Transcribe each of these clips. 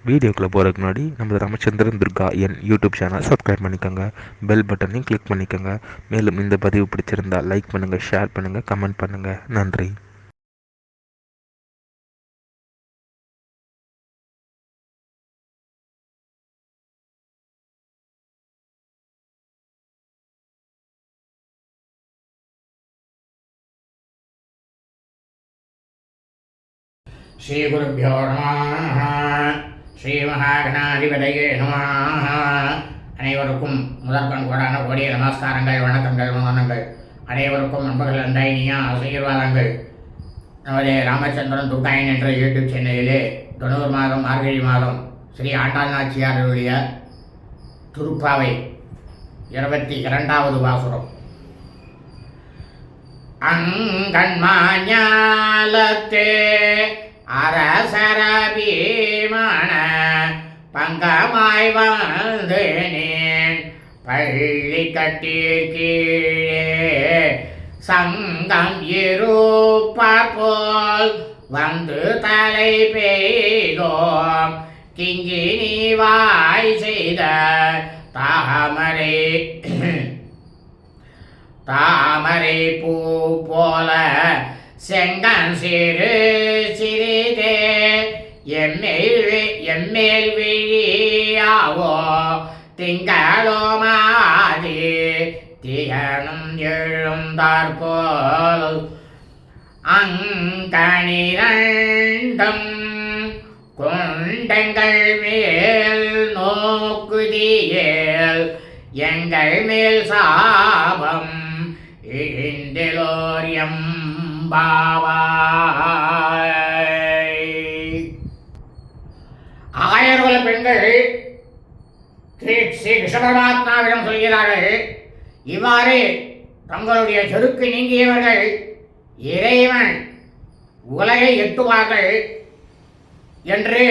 வீடியோக்குள்ளே போகிறதுக்கு முன்னாடி நம்ம Ramachandran Durga YouTube channel subscribe பண்ணிக்கோங்க, பெல் பட்டனையும் கிளிக் பண்ணிக்கோங்க. மேலும் இந்த பதிவு பிடிச்சிருந்தால் லைக் பண்ணுங்கள், ஷேர் பண்ணுங்கள், கமெண்ட் பண்ணுங்கள். நன்றி. ஸ்ரீகுருभ्यो நமः. ஸ்ரீ மகாகணாதிபதியே நமः. அனைவருக்கும் முதற்கண் கோடான கோடிய நமஸ்காரங்கள், வணக்கங்கள், வந்தனங்கள். அனைவருக்கும் நண்பர்கள் அன்றைய ஆசீர்வாதங்கள். நமது ராமச்சந்திரன் துர்காயன் என்ற யூடியூப் சேனலிலே தொண்ணூறு மாதம் மார்கழி மாதம் ஸ்ரீ ஆண்டாள் நாச்சியாருடைய திருப்பாவை 22வது பாசுரம். அங்கண்மாஞாலத்தே அரசரபீமான பங்கமாய் வந்து நீன் பள்ளி கட்டிற்கீழே சங்கம் இருப்பார் போல் வந்து தலை பெய்தோம் கிங்கினி வாய் செய்த தாமரை பூ போல செங்கன் சிறு சிறிதே எம்மேல் விழியாவோ திங்களோ மாதி திகனும் எழுந்தாற்போல் அங்கணிரண்டும் கொண்டங்கள் மேல் நோக்குதியேல் எங்கள் மேல் சாபம் இழிந்தலோரியம் ஆயிரகுல பெண்கள் ஸ்ரீ கிருஷ்ண பரமாத்மாவிடம் சொல்கிறார்கள், இவ்வாறு தங்களுடைய செருக்கு நீங்கியவர்கள் இறைவன் உலகை எட்டுவார்கள் என்று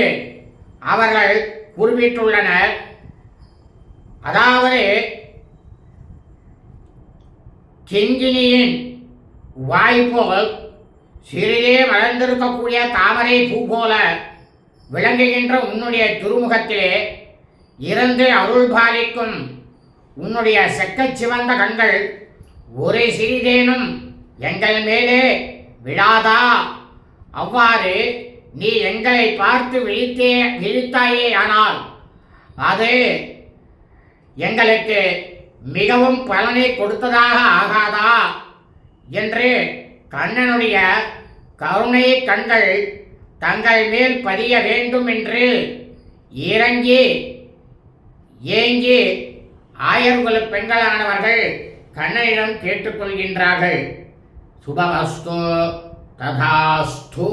அவர்கள் குறிப்பிட்டுள்ளனர். அதாவது கிங்கினியின் வாய்ப்போல் சிறிதே மலர்ந்திருக்கக்கூடிய தாமரை பூ போல விளங்குகின்ற உன்னுடைய திருமுகத்திலே இருந்து அருள் பாலிக்கும் உன்னுடைய செக்கச் சிவந்த கண்கள் ஒரு சிறிதேனும் எங்கள் மேலே விழாதா? அவ்வாறு நீ எங்களை பார்த்து விழித்தாயே ஆனால் அது எங்களுக்கு மிகவும் பலனை கொடுத்ததாக ஆகாதா என்று கண்ணனுடைய கருணை கண்கள் தங்கள் மேல் பதிய வேண்டும் என்று இறங்கி ஏங்கி ஆயர்குல பெண்களானவர்கள் கண்ணனிடம் கேட்டுக்கொள்கின்றார்கள். சுபமஸ்து ததாஸ்து.